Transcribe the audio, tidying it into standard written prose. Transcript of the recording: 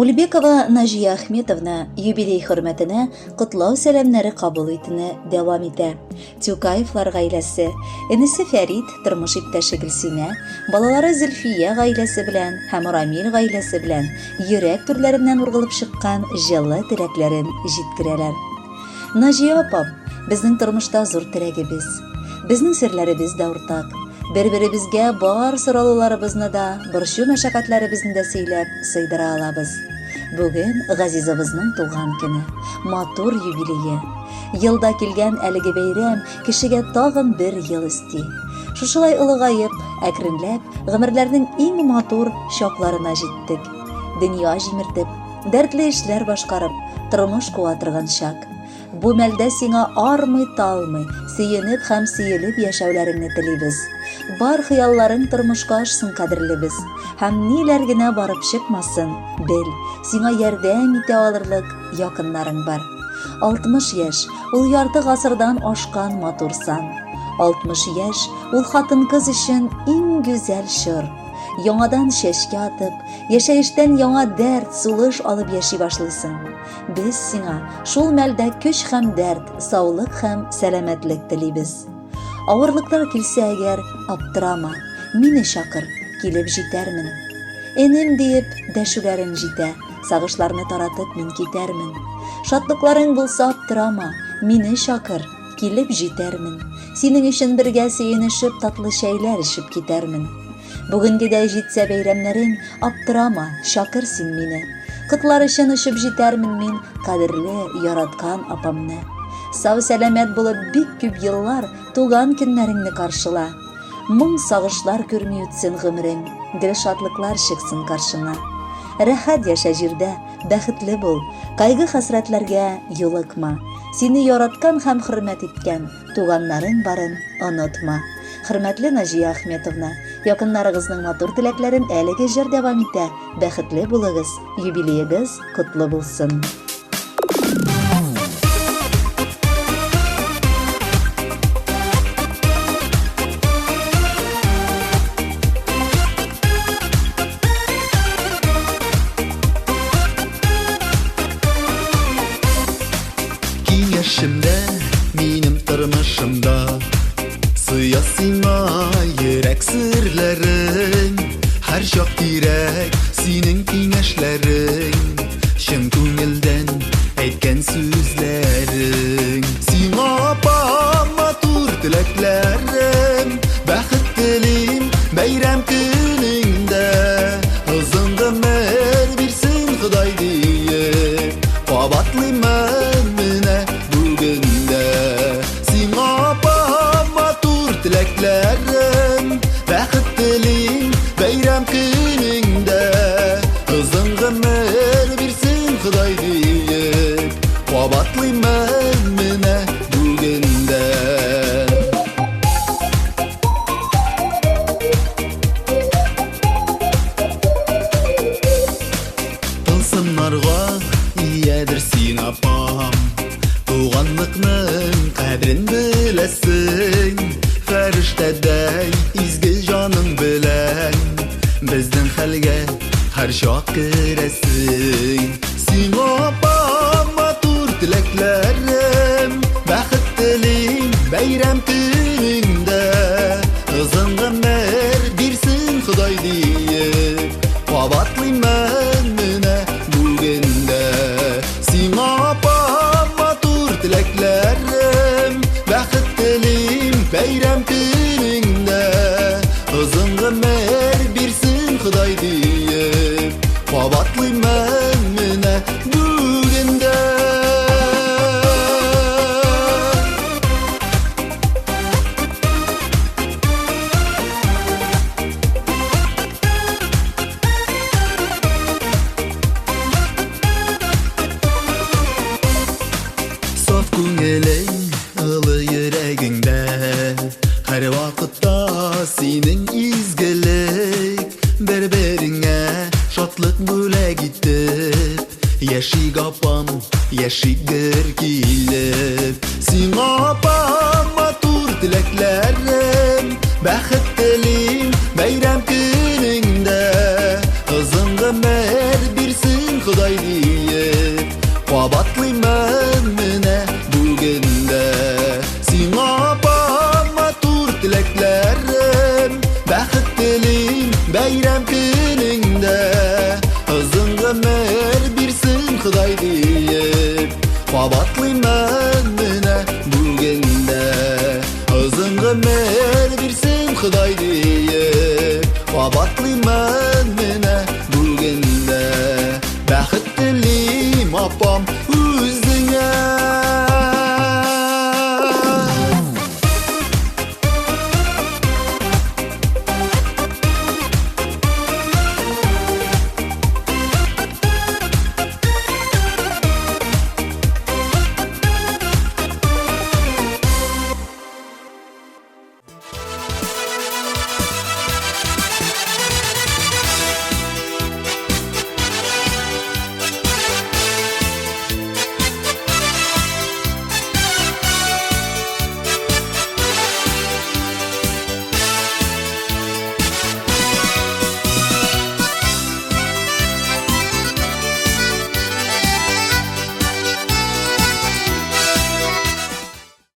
Ульбекова Нажия Ахметовна юбилей хөрмәтенә котлау сәламнәре кабул итүне дәвам итә. Тюкаевлар гаиләсе, энесе Фәрит, тормыш иптәше Гөлсинә, балалары Зөлфия гаиләсе белән һәм Рамил гаиләсе белән йөрәк түрләреннән ургылып чыккан җылы теләкләрен җиткерәләр. Нажия апам, безнең тормышта зур терәгебез. Безнең серләребез дә уртак. Бер-беребезгә бар сорауларыбызны да, борчу мәшәкатьләребезне дә сөйләп сыйдыра алабыз. Бүген Газизыбызның туган көне, матур юбилее. Елда килгән әлеге бәйрәм кешегә тагын бер ел исти. Шушылай улыгаеп, әкренләп, гомерләрнең иң матур чакларына җиттек. Дөнья җимертеп, дәртле эшләр башкарып, тормыш куа торган чак. Бу мәлдә сиңа армый-талмый, сөенеп һәм сөелеп яшәүләреңне телибез. Бар хыялларың тормышка ашсын кадерлебез. Һәм ниләр генә барып чыкмасын, бел, сиңа ярдәм итә алырлык якыннарың бар. 60 яшь, ул ярты гасырдан ашкан матур сан. 60 яшь, ул хатын-кыз өчен иң гүзәл чор. Яңадан чәчкә атып, яшәештән яңа дәрт, сулыш алып яши башлыйсың. Без сиңа шул мәлдә көч һәм дәрт, саулык һәм сәламәтлек телибез. Авырлыклар килсә әгәр, аптырама, мине чакыр, килеп җитәрмен. Энем диеп дәшүләрен җитә, сагышларны таратып мин китәрмен. Шатлыкларың булса аптырама, мине чакыр, килеп җитәрмен. Синең өчен бергә сөенешеп татлы чәйләр эчеп китәрмен. Бүгенге дә җитсә бәйрәмнәрең, аптырама, чакыр син мине. Котлар өчен очып җитәрмен мин кадерле, яраткан апамны. Сау-сәламәт булып бик күп еллар туган көннәреңне каршыла. Моң сагышлар күрми үтсен гомерең, гел шатлыклар чыксын каршыңа. Рәхәт яшә җирдә, бәхетле бул, кайгы-хәсрәтләргә юлыкма. Сине яраткан һәм хөрмәт иткән туганнарың барын онытма. Хөрмәтле Нажия Ахметовна, якыннарыгызның матур теләкләрен әлеге җыр дәвам итә. Бәхетле булыгыз, юбилеегыз котлы булсын. Киңәшемдә, минем тормышымда сыя сиңа йөрәк серләрең, һәр чак кирәк синең киңәшләрең, чын күңелдән әйткән сүзләрең. Сиңа апам матур теләкләрем, бәхет телим бәйрәм көнеңдә, озын гомер бирсен Ходай диеп, кабатлыймын менә бүгендә. Сиңа апам матур теләкләрем, бәхет телим бәйрәм көнеңдә, озын гомер бирсен Ходай диеп, кабатлыймын менә бүгендә. Тылсымнарга иядер син апам, туганлыкның кадерен беләсең, фәрештәдәй изге җаның белән безнең хәлгә һәр чак керәсең. Сиңа апам матур теләкләрем, бәхет телим бәйрәм көнеңдә, озын гомер бирсен Ходай диеп, кабатлыймын менә бүгендә. Сиңа апам матур теләкләрем, бәхет телим бәйрәм көнеңдә, озын гомер бирсен Ходай диеп, кабатлыймын менә бүгендә. Саф күңелең, ылы йөрәгеңдә, һәр вакытта синең изгелек, бер-береңә шатлык бүләк итеп, яшик апам, яшик гөр килеп. Сиңа апам матур теләкләрем, бәхет телим бәйрәм көнеңдә, озын гомер бирсен Ходай Кабатлыймын менә бүген дә сиңа апам матур теләкләрем, бәхет телим бәйрәм көнеңдә, озын гомер бирсен Ходай диеп. Кабатлыймын